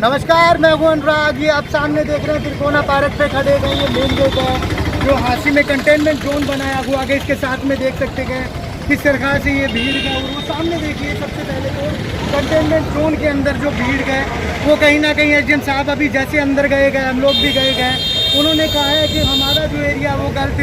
नमस्कार, मैं हूं अनुराग। ये आप सामने देख रहे हैं तिरकोना पार्क पे खड़े हैं। ये मेन गेट है जो हांसी में कंटेनमेंट जोन बनाया हुआ है। इसके साथ में देख सकते हैं किस तरह से ये भीड़ है। और वो सामने देखिए, सबसे पहले तो कंटेनमेंट जोन के अंदर जो भीड़ है वो कहीं ना कहीं एसडीएम साहब अभी जैसे अंदर गए, हम लोग भी गए। उन्होंने कहा है कि हमारा जो एरिया वो गलत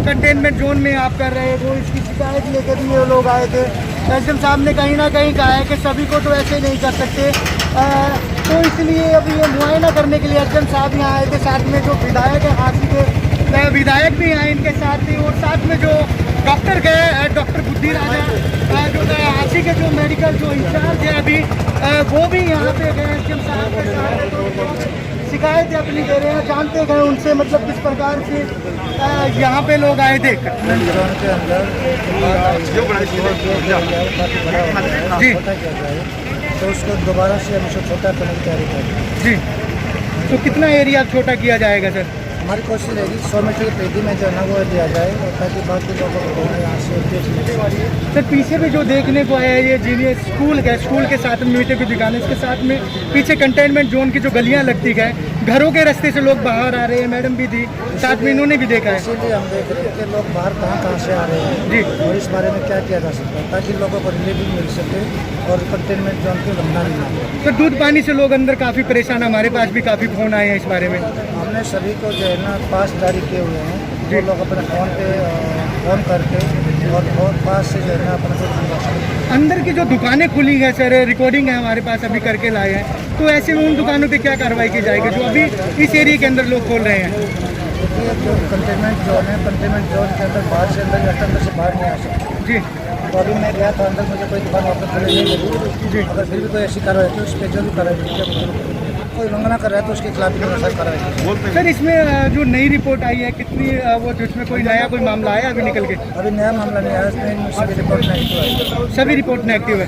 कंटेनमेंट जोन में आप कर रहे हैं। वो इसकी शिकायत लेकर भी वो लोग आए थे। एसडीएम साहब ने कहीं ना कहीं कहा है कि सभी को तो ऐसे नहीं कर सकते, तो इसलिए अभी ये मुआयना करने के लिए एसडीएम साहब यहाँ आए थे। साथ में जो विधायक है, हांसी के विधायक भी आए इनके साथ ही, और साथ में जो डॉक्टर गए, डॉक्टर बुद्धि राजा जो हांसी के जो मेडिकल जो इंचार्ज है अभी, वो भी यहाँ पे गए एसडीएम साहब के साथ। तो शिकायतें अपनी दे रहे हैं, जानते गए उनसे मतलब किस प्रकार से यहाँ पे लोग आए थे। जोन के अंदर जी, तो उसको दोबारा से हम छोटा करने की तैयारी करें। जी, तो कितना एरिया छोटा किया जाएगा सर? हमारी कोशिश रहेगी 100 मीटर की परिधि में जो है ना वो दिया जाए, और ताकि बाकी लोगों को यहाँ से देख सकें। सर पीछे भी जो देखने को है ये जीनियर स्कूल है, स्कूल के साथ में मीठे की दुकान है, इसके साथ में पीछे कंटेनमेंट जोन की जो गलियां लगती है, घरों के रास्ते से लोग बाहर आ रहे हैं। मैडम भी थी साथ में, इन्होंने भी देखा है। इसीलिए हम देख रहे हैं कि लोग बाहर कहाँ से आ रहे हैं जी, और इस बारे में क्या किया जा सकता है ताकि लोगों को रिलीफ मिल सके और कंटेनमेंट जोन की उल्लंघना नहीं हो। तो दूध पानी से लोग अंदर काफ़ी परेशान, हमारे पास भी काफ़ी फ़ोन आए हैं इस बारे में। हमने सभी को जो है ना पास जारी किए हुए हैं, जो लोग अपने फ़ोन पे फ़ोन करके और पास से जो है ना अपना अंदर की जो दुकानें खुली है सर, रिकॉर्डिंग है हमारे पास, अभी करके लाए हैं। तो ऐसे में उन दुकानों पे क्या कार्रवाई की जाएगी जो अभी इस एरिया के अंदर लोग खोल रहे हैं? देखिए, जो कंटेनमेंट जोन है, कंटेनमेंट जोन के अंदर बाहर से अंदर से बाहर नहीं आ सकते। जी, तो अभी मैं गया था अंदर, मुझे कोई दुकान वापस खुले नहीं मिली। जी, अगर फिर भी कोई ऐसी कार्रवाई होती है उस पर जो भी कार्रवाई कोई उल्लंघना कर रहा है तो उसके खिलाफ भी अनुसार कार्रवाई। सर इसमें जो नई रिपोर्ट आई है कितनी, वो जिसमें कोई नया कोई मामला आया अभी निकल के? अभी नया मामला नहीं आया, उसमें सभी रिपोर्ट नेगेटिव है। सभी रिपोर्ट नेगेटिव है।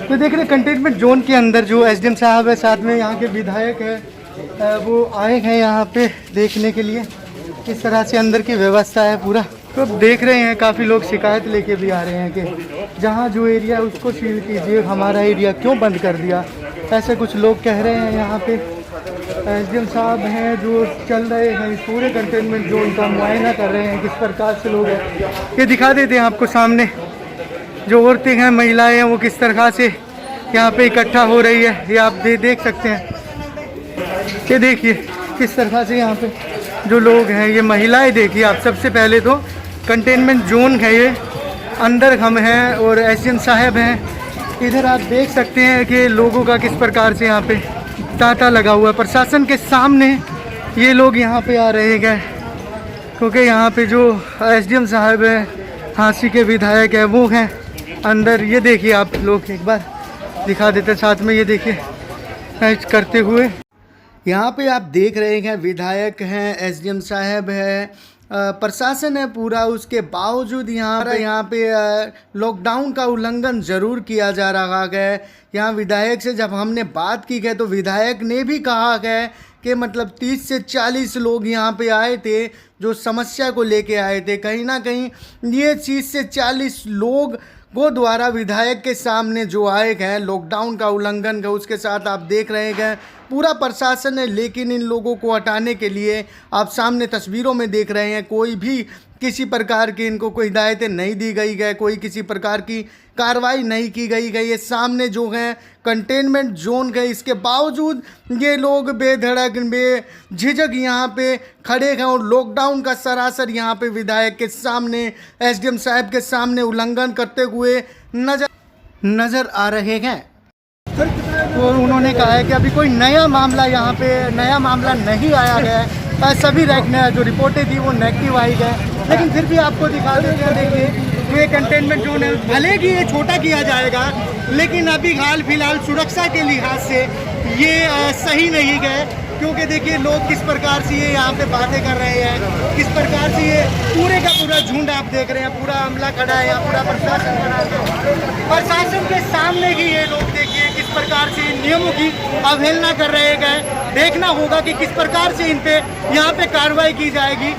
तो देख रहे कंटेनमेंट जोन के अंदर जो एसडीएम साहब है, साथ में यहाँ के विधायक है, वो आए हैं यहाँ पे देखने के लिए किस तरह से अंदर की व्यवस्था है पूरा। तो अब देख रहे हैं काफ़ी लोग शिकायत लेके भी आ रहे हैं कि जहाँ जो एरिया उसको सील कीजिए, हमारा एरिया क्यों बंद कर दिया, ऐसे कुछ लोग कह रहे हैं। यहाँ पे एसडीएम साहब हैं जो चल रहे हैं इस पूरे कंटेनमेंट जोन का मुआयना कर रहे हैं किस प्रकार से लोग हैं। ये दिखा देते हैं आपको सामने, जो औरतें हैं, महिलाएं हैं, वो किस तरह से यहाँ पे इकट्ठा हो रही है। ये आप देख सकते हैं। ये देखिए किस तरह से यहाँ पे जो लोग हैं, ये महिलाएं देखिए आप। सबसे पहले तो कंटेनमेंट जोन है ये, अंदर हम हैं और एसडीएम साहब हैं। इधर आप देख सकते हैं कि लोगों का किस प्रकार से यहाँ पे तांता लगा हुआ है। प्रशासन के सामने ये लोग यहाँ पे आ रहे हैं क्योंकि यहाँ पे जो एसडीएम साहब हैं, हांसी के विधायक है, वो हैं अंदर। ये देखिए आप लोग, एक बार दिखा देते साथ में, ये देखिए करते हुए। यहाँ पे आप देख रहे हैं विधायक हैं, एसडीएम साहब है, प्रशासन है पूरा। उसके बावजूद यहाँ पे लॉकडाउन का उल्लंघन ज़रूर किया जा रहा है। यहाँ विधायक से जब हमने बात की है तो विधायक ने भी कहा है कि मतलब 30 से 40 लोग यहाँ पे आए थे जो समस्या को लेके आए थे। कहीं ना कहीं ये 30 से 40 लोग वो द्वारा विधायक के सामने जो आए हैं लॉकडाउन का उल्लंघन का, उसके साथ आप देख रहे हैं पूरा प्रशासन है। लेकिन इन लोगों को हटाने के लिए आप सामने तस्वीरों में देख रहे हैं कोई भी किसी प्रकार की इनको कोई हिदायतें नहीं दी गई है, कोई किसी प्रकार की कार्रवाई नहीं की गई है। ये सामने जो है कंटेनमेंट जोन है, इसके बावजूद ये लोग बेधड़क बेझिझक यहाँ पे खड़े हैं और लॉकडाउन का सरासर यहाँ पे विधायक के सामने, एसडीएम साहब के सामने उल्लंघन करते हुए नज़र आ रहे हैं। तो उन्होंने कहा है कि अभी कोई नया मामला यहाँ पे नया मामला नहीं आया है। सभी जो रिपोर्टें थी वो नेगेटिव आई है। लेकिन फिर भी आपको दिखा देते हैं, देखिए ये कंटेनमेंट जोन है, भले कि ये छोटा किया जाएगा लेकिन अभी हाल फिलहाल सुरक्षा के लिहाज से ये सही नहीं है। क्योंकि देखिए लोग किस प्रकार से ये यहाँ पे बातें कर रहे हैं, किस प्रकार से ये पूरे का पूरा झुंड आप देख रहे हैं, पूरा अमला खड़ा है यहाँ, पूरा प्रशासन खड़ा है। प्रशासन के सामने ही ये लोग देखिए किस प्रकार से नियमों की अवहेलना कर रहे हैं। देखना होगा कि किस प्रकार से इन पे यहाँ पे कार्रवाई की जाएगी।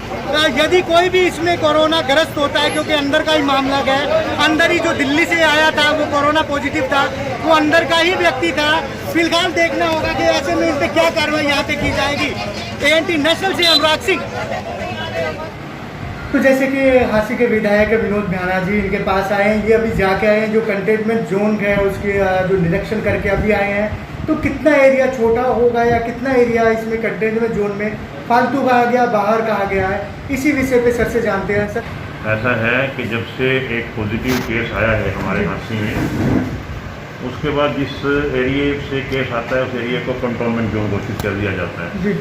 यदि कोई भी इसमें कोरोना ग्रस्त होता है, क्योंकि अंदर का ही मामला है, अंदर ही जो दिल्ली से आया था वो कोरोना पॉजिटिव था, वो अंदर का ही व्यक्ति था। फिलहाल देखना होगा कि ऐसे में इस पर क्या कार्रवाई यहाँ पे की जाएगी। ANT नेशनल से अनुराग सिंह। तो जैसे कि हांसी के विधायक विनोद म्याना जी इनके पास आए हैं, ये अभी जाके आए हैं जो कंटेनमेंट जोन है उसके जो निरीक्षण करके अभी आए हैं। तो कितना एरिया छोटा होगा या कितना एरिया इसमें कंटेनमेंट जोन में फालतू कहा गया, बाहर कहा गया है, इसी विषय पे सर से जानते हैं। सर ऐसा है कि जब से एक पॉजिटिव केस आया है हमारे हांसी में, उसके बाद जिस एरिया से केस आता है उस एरिया को कंटेनमेंट जोन घोषित कर दिया जाता है जी।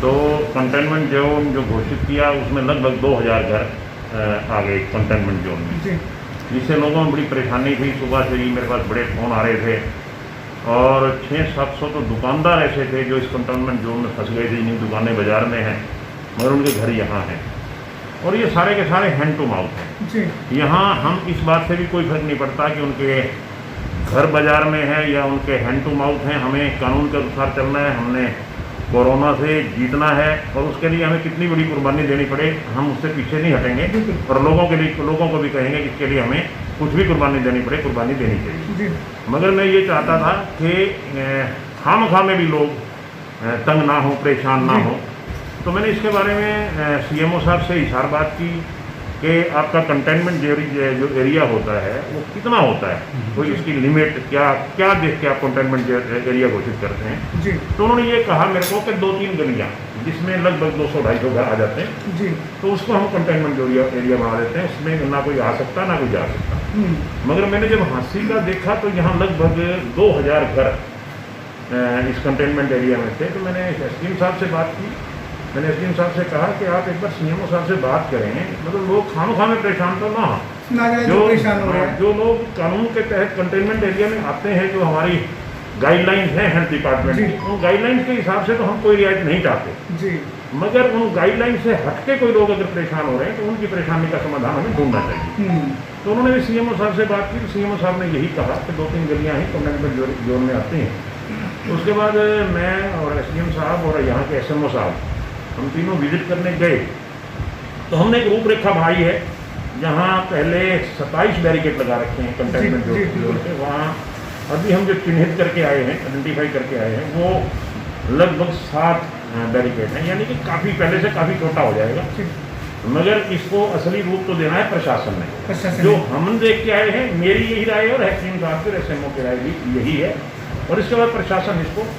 तो कंटेनमेंट जोन जो घोषित किया उसमें लगभग 2000 घर आ गए कंटेनमेंट जोन में जी। जिससे लोगों में बड़ी परेशानी थी। सुबह से ही मेरे पास बड़े फ़ोन आ रहे थे और 600-700 तो दुकानदार ऐसे थे जो इस कंटेनमेंट जोन में फंस गए थे, जिनकी दुकानें बाज़ार में हैं मगर उनके घर यहाँ हैं और ये सारे के सारे हैंड टू माउथ हैं जी। यहाँ हम इस बात से भी कोई फर्क नहीं पड़ता कि उनके घर बाज़ार में है या उनके हैंड टू माउथ हैं। हमें कानून के अनुसार चलना है, हमने कोरोना से जीतना है और उसके लिए हमें कितनी बड़ी कुर्बानी देनी पड़े हम उससे पीछे नहीं हटेंगे और लोगों को भी कहेंगे कि इसके लिए हमें कुछ भी कुर्बानी देनी पड़े, कुर्बानी देनी चाहिए। मगर मैं ये चाहता था कि खामखा में भी लोग तंग ना हो, परेशान ना हो। तो मैंने इसके बारे में CMO साहब से इशार बात की कि आपका कंटेनमेंट जो एरिया होता है वो कितना होता है, कोई इसकी लिमिट क्या देख के आप कंटेनमेंट एरिया घोषित करते हैं जी। तो उन्होंने ये कहा मेरे को कि 2-3 गलियाँ जिसमें लगभग 200-250 घर आ जाते हैं जी। तो उसको हम कंटेनमेंट एरिया बना देते हैं, उसमें ना कोई आ सकता ना कोई जा सकता। मगर मैंने जब हांसी का देखा तो यहाँ लगभग 2000 घर इस कंटेनमेंट एरिया में थे। तो मैंने SDM साहब से बात की, मैंने SDM साहब से कहा कि आप एक बार CMO साहब से बात करें, मतलब लोग खामखा में परेशान तो ना हो, जो लोग कानून के तहत कंटेनमेंट एरिया में आते हैं, जो हमारी गाइडलाइंस हैं हेल्थ डिपार्टमेंट की, उन गाइडलाइंस के हिसाब से तो हम कोई रियायत नहीं चाहते जी। मगर उन गाइडलाइन से हटके कोई लोग अगर परेशान हो रहे हैं तो उनकी परेशानी का समाधान हमें ढूंढना चाहिए। तो उन्होंने भी CMO साहब से बात की, तो CMO साहब ने यही कहा कि 2-3 गलियाँ ही कंटेनमेंट जोन में आती हैं। तो उसके बाद मैं और SDM साहब और यहाँ के SMO साहब हम तीनों विजिट करने गए तो हमने एक रूपरेखा बनाई है जहाँ पहले 27 बैरिकेड लगा रखे हैं कंटेनमेंट जोन पे। वहाँ अभी हम जो चिन्हित करके आए हैं, आइडेंटिफाई करके आए हैं, वो लगभग 7 बैरिकेड हैं, यानी कि काफ़ी पहले से काफ़ी छोटा हो जाएगा। मगर इसको असली रूप तो देना है प्रशासन ने। जो हम देख के आए हैं, मेरी यही राय है और SDM साहब के SMO की राय भी यही है और इसके बाद प्रशासन इसको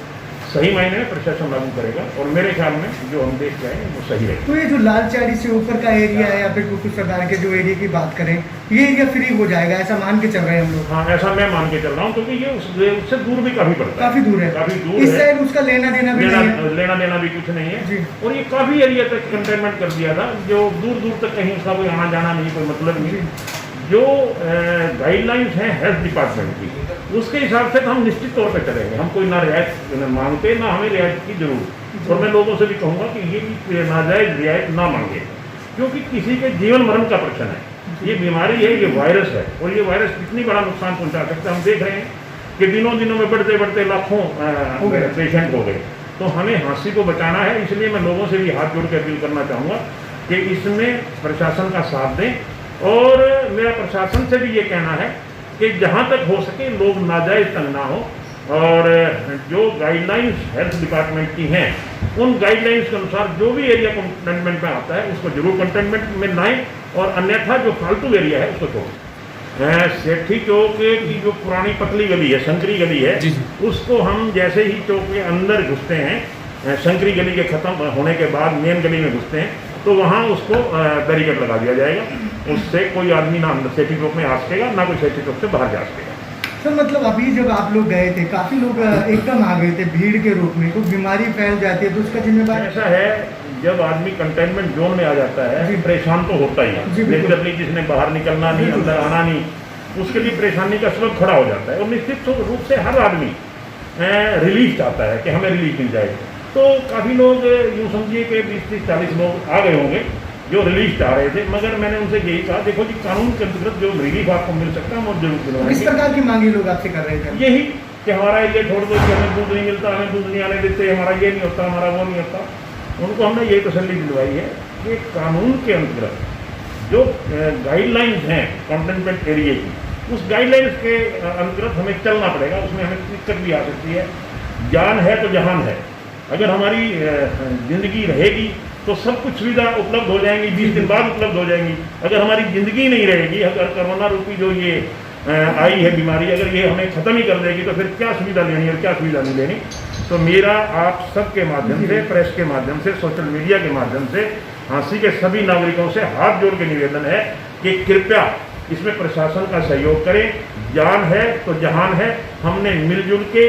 सही मायने में प्रशासन लागू करेगा और मेरे ख्याल में जो हम देख के आए वो सही रहेगा। तो ये जो लालचारी से ऊपर का एरिया है या फिर कुछ सरदार के जो एरिया की बात करें, ये एरिया फ्री हो जाएगा ऐसा मान के चल रहे हैं हम लोग? हाँ, ऐसा मैं मान के चल रहा हूँ क्योंकि ये उससे दूर भी काफ़ी पड़ता है, काफ़ी दूर है, काफ़ी दूर इस साइड उसका लेना देना भी कुछ नहीं है और ये काफ़ी एरिया तक कंटेनमेंट कर दिया था, जो दूर दूर तक कहीं उसका कोई आना जाना नहीं, कोई मतलब नहीं। जो गाइडलाइंस हैं हेल्थ डिपार्टमेंट की उसके हिसाब से तो हम निश्चित तौर पर चलेंगे। हम कोई ना रियायत मांगते ना हमें रियायत की जरूरत। और मैं लोगों से भी कहूँगा कि ये नाजायज़ रियायत ना मांगे क्योंकि किसी के जीवन मरण का प्रश्न है। ये बीमारी है, ये वायरस है और ये वायरस कितनी बड़ा नुकसान पहुँचा सकता है। हम देख रहे हैं कि दिनों में बढ़ते बढ़ते लाखों पेशेंट हो गए। तो हमें हांसी को बचाना है, इसलिए मैं लोगों से भी हाथ जोड़ के अपील करना चाहूँगा कि इसमें प्रशासन का साथ दें। और मेरा प्रशासन से भी ये कहना है कि जहाँ तक हो सके लोग नाजायज़ तंग ना हो और जो गाइडलाइंस हेल्थ डिपार्टमेंट की हैं उन गाइडलाइंस के अनुसार जो भी एरिया कंटेनमेंट में आता है उसको जरूर कंटेनमेंट में लाएं और अन्यथा जो फालतू एरिया है उसको छोड़ें। सेठी चौक की जो पुरानी पतली गली है, शंकरी गली है, उसको हम जैसे ही चौक के अंदर घुसते हैं, शंकरी गली के ख़त्म होने के बाद मेन गली में घुसते हैं तो वहाँ उसको बैरिकेड लगा दिया जाएगा। उससे कोई आदमी ना अंदर सेठी चौक में आ सकेगा ना कोई सेठी चौक से बाहर जा सकेगा। सर मतलब अभी जब आप लोग गए थे काफ़ी लोग एकदम आ गए थे भीड़ के रूप में, कोई बीमारी फैल जाती है तो उसका जिम्मेदार? ऐसा है, जब आदमी कंटेनमेंट जोन में आ जाता है परेशान तो होता ही है। नेचुरली जिसने बाहर निकलना नहीं, अंदर आना नहीं, उसके लिए परेशानी का सबब खड़ा हो जाता है और निश्चित रूप से हर आदमी रिलीफ चाहता है कि हमें रिलीफ मिल जाए। तो काफ़ी लोग यूँ समझिए कि 20-30-40 लोग आ गए होंगे जो रिलीफ चाह रहे थे। मगर मैंने उनसे यही कहा देखो जी कानून के अंतर्गत जो रिलीफ आपको मिल सकता है हम और जरूर दिलवाएंगे। किस प्रकार की मांगी लोग आपसे कर रहे थे? यही कि हमारा एरिया छोड़ दो, कि हमें दूध नहीं मिलता, हमें दूध नहीं आने देते, हमारा ये नहीं होता, हमारा वो नहीं होता। उनको हमने यही तसल्ली दिलवाई है के कानून के अंतर्गत जो गाइडलाइंस हैं कंटेनमेंट एरिया की, उस गाइडलाइंस के अंतर्गत हमें चलना पड़ेगा। उसमें हमें दिक्कत भी आ सकती है। जान है तो जहान है। अगर हमारी ज़िंदगी रहेगी तो सब कुछ सुविधा उपलब्ध हो जाएंगी, 20 दिन बाद उपलब्ध हो जाएंगी। अगर हमारी ज़िंदगी नहीं रहेगी, अगर कोरोना रूपी जो ये आई है बीमारी, अगर ये हमें ख़त्म ही कर देगी तो फिर क्या सुविधा लेनी और क्या सुविधा नहीं लेनी। तो मेरा आप सबके माध्यम से, प्रेस के माध्यम से, सोशल मीडिया के माध्यम से झांसी के सभी नागरिकों से हाथ जोड़ के निवेदन है कि कृपया इसमें प्रशासन का सहयोग करें। जान है तो जहान है। हमने मिलजुल के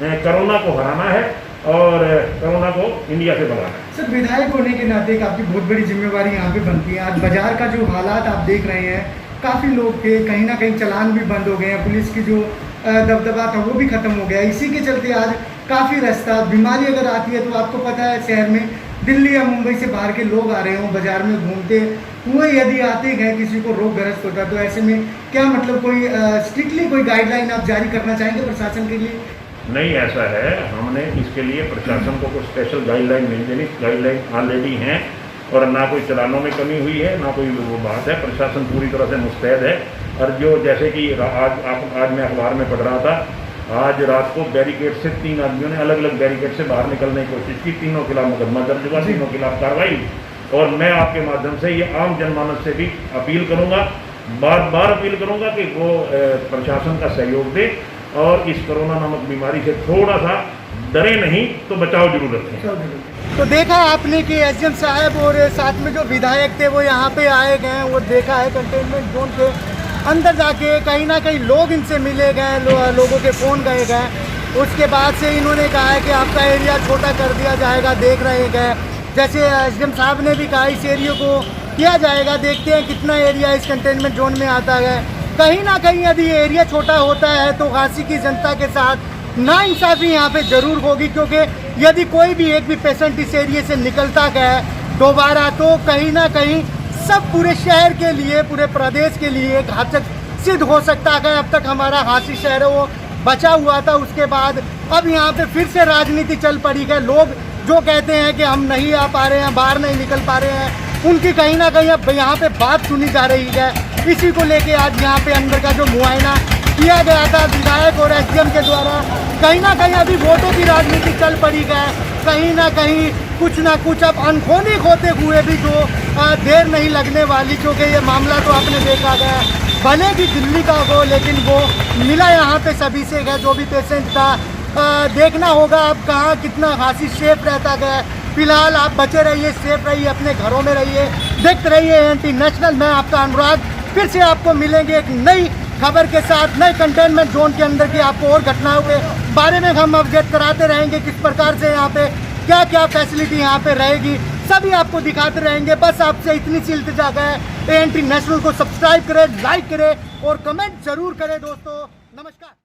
कोरोना को हराना है और कोरोना को इंडिया से भगाना है। सर, विधायक होने के नाते एक आपकी बहुत बड़ी जिम्मेवारी यहाँ पे बनती है। आज बाजार का जो हालात आप देख रहे हैं, काफ़ी लोग थे, कहीं ना कहीं चलान भी बंद हो गए हैं, पुलिस की जो दबदबा था वो भी ख़त्म हो गया। इसी के चलते आज काफ़ी रास्ता, बीमारी अगर आती है तो आपको पता है शहर में दिल्ली या मुंबई से बाहर के लोग आ रहे हों, बाज़ार में घूमते हुए यदि आते गए किसी को रोग ग्रस्त होता, तो ऐसे में क्या मतलब कोई स्ट्रिक्टली कोई गाइडलाइन आप जारी करना चाहेंगे प्रशासन के लिए? नहीं, ऐसा है, हमने इसके लिए प्रशासन को कोई स्पेशल गाइडलाइन नहीं देनी। गाइडलाइन ऑलरेडी हैं और ना कोई चलानों में कमी हुई है, ना कोई वो बात है। प्रशासन पूरी तरह से मुस्तैद है। और जो जैसे कि आज मैं अखबार में पढ़ रहा था, आज रात को बैरिकेड से 3 आदमियों ने अलग अलग बैरिकेड से बाहर निकलने की कोशिश की। तीनों के खिलाफ मुकदमा दर्ज हुआ, तीनों के खिलाफ कार्रवाई। और मैं आपके माध्यम से ये आम जनमानस से भी अपील करूँगा, बार बार अपील करूँगा कि वो प्रशासन का सहयोग दे और इस कोरोना नामक बीमारी से थोड़ा सा डरे नहीं तो बचाव जरूर रखें। तो देखा आपने कि एसडीएम साहब और साथ में जो विधायक थे वो यहाँ पे आए गए, वो देखा है कंटेनमेंट जोन के अंदर जाके कहीं ना कहीं लोग इनसे मिले गए, लोगों के फ़ोन गए गए। उसके बाद से इन्होंने कहा है कि आपका एरिया छोटा कर दिया जाएगा, देख रहे गए। जैसे एसडीएम साहब ने भी कहा इस एरिया को किया जाएगा, देखते हैं कितना एरिया इस कंटेनमेंट जोन में आता है। कहीं ना कहीं यदि एरिया छोटा होता है तो झांसी की जनता के साथ नाइंसाफ़ी यहाँ पे ज़रूर होगी, क्योंकि यदि कोई भी एक भी पेशेंट इस एरिया से निकलता गया दोबारा तो कहीं ना कहीं सब पूरे शहर के लिए, पूरे प्रदेश के लिए घातक सिद्ध हो सकता है। अब तक हमारा झांसी शहर है वो बचा हुआ था, उसके बाद अब यहाँ पे फिर से राजनीति चल पड़ी है। लोग जो कहते हैं कि हम नहीं आ पा रहे हैं, बाहर नहीं निकल पा रहे हैं, उनकी कहीं ना कहीं अब यहाँ पे बात सुनी जा रही है। इसी को लेके आज यहाँ पे अंदर का जो मुआयना किया गया था विधायक और एसडीएम के द्वारा, कहीं ना कहीं अभी वोटों की राजनीति चल पड़ी है। कहीं ना कहीं कुछ ना कुछ अब अनहोनी होते हुए भी जो देर नहीं लगने वाली, क्योंकि ये मामला तो आपने देखा गया भले कि दिल्ली का हो, लेकिन वो मिला यहाँ पे सभी से गया जो भी पेशेंट था। देखना होगा अब कहाँ कितना झांसी सेफ रहता गया। फिलहाल आप बचे रहिए, सेफ रहिए, अपने घरों में रहिए, देखते रहिए एएनटी नेशनल। मैं आपका अनुराग, फिर से आपको मिलेंगे एक नई खबर के साथ, नए कंटेनमेंट जोन के अंदर की आपको और घटनाओं के बारे में हम अपडेट कराते रहेंगे। किस प्रकार से यहाँ पे क्या क्या फैसिलिटी यहाँ पे रहेगी, सभी आपको दिखाते रहेंगे। बस आपसे इतनी सी इल्तिजा है, एएनटी नेशनल को सब्सक्राइब करें, लाइक करें और कमेंट जरूर करें दोस्तों। नमस्कार।